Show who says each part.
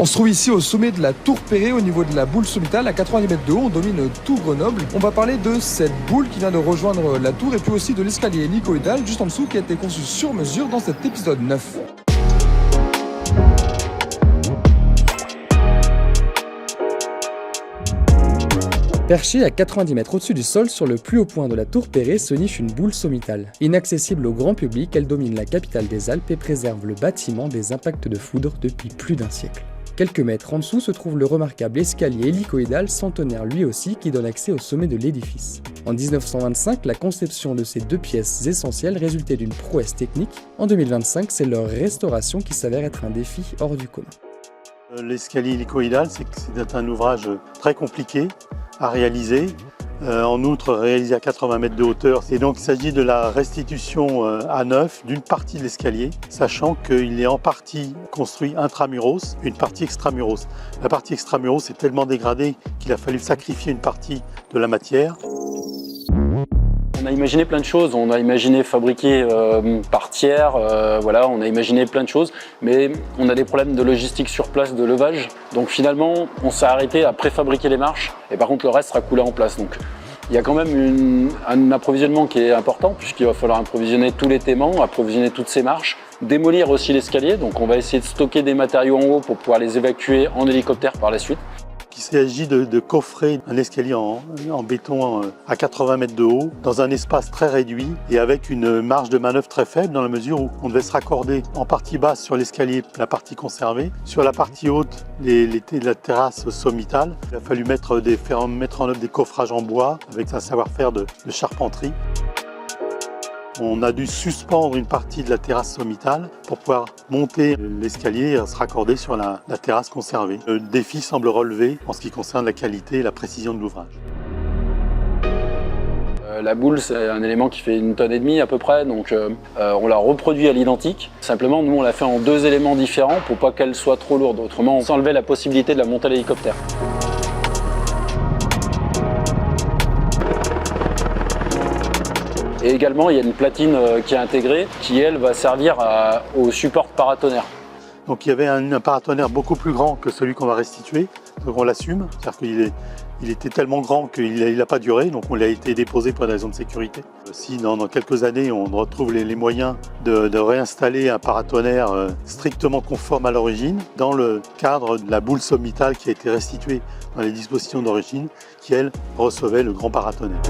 Speaker 1: On se trouve ici au sommet de la Tour Perret, au niveau de la boule sommitale, à 90 mètres de haut, on domine tout Grenoble. On va parler de cette boule qui vient de rejoindre la tour et puis aussi de l'escalier hélicoïdal juste en dessous qui a été conçu sur mesure dans cet épisode 9. Perchée à 90 mètres au-dessus du sol, sur le plus haut point de la Tour Perret se niche une boule sommitale. Inaccessible au grand public, elle domine la capitale des Alpes et préserve le bâtiment des impacts de foudre depuis plus d'un siècle. Quelques mètres en dessous se trouve le remarquable escalier hélicoïdal centenaire lui aussi qui donne accès au sommet de l'édifice. En 1925, la conception de ces deux pièces essentielles résultait d'une prouesse technique. En 2025, c'est leur restauration qui s'avère être un défi hors du commun.
Speaker 2: L'escalier hélicoïdal, c'est un ouvrage très compliqué à réaliser. En outre, réalisé à 80 mètres de hauteur. Et donc, il s'agit de la restitution à neuf d'une partie de l'escalier, sachant qu'il est en partie construit intramuros, une partie extramuros. La partie extramuros est tellement dégradée qu'il a fallu sacrifier une partie de la matière.
Speaker 3: On a imaginé plein de choses, on a imaginé fabriquer par tiers, voilà, on a imaginé plein de choses, mais on a des problèmes de logistique sur place, de levage. Donc finalement, on s'est arrêté à préfabriquer les marches, et par contre le reste sera coulé en place. Donc il y a quand même un approvisionnement qui est important, puisqu'il va falloir approvisionner tous les téments, approvisionner toutes ces marches, démolir aussi l'escalier, donc on va essayer de stocker des matériaux en haut pour pouvoir les évacuer en hélicoptère par la suite.
Speaker 2: Il s'agit de coffrer un escalier en béton à 80 mètres de haut dans un espace très réduit et avec une marge de manœuvre très faible dans la mesure où on devait se raccorder en partie basse sur l'escalier, la partie conservée, sur la partie haute, la terrasse sommitale. Il a fallu mettre en œuvre des coffrages en bois avec un savoir-faire de charpenterie. On a dû suspendre une partie de la terrasse sommitale pour pouvoir monter l'escalier et se raccorder sur la terrasse conservée. Le défi semble relevé en ce qui concerne la qualité et la précision de l'ouvrage.
Speaker 3: La boule, c'est un élément qui fait 1,5 tonnes à peu près, donc on l'a reproduit à l'identique. Simplement, nous, on l'a fait en 2 éléments différents pour pas qu'elle soit trop lourde. Autrement, on s'enlevait la possibilité de la monter à l'hélicoptère. Et également, il y a une platine qui est intégrée, qui elle va servir au support paratonnerre.
Speaker 2: Donc il y avait un paratonnerre beaucoup plus grand que celui qu'on va restituer, donc on l'assume, c'est-à-dire qu'il était tellement grand qu'il n'a pas duré, donc on l'a été déposé pour des raisons de sécurité. Si dans quelques années on retrouve les moyens de réinstaller un paratonnerre strictement conforme à l'origine, dans le cadre de la boule sommitale qui a été restituée dans les dispositions d'origine, qui elle recevait le grand paratonnerre.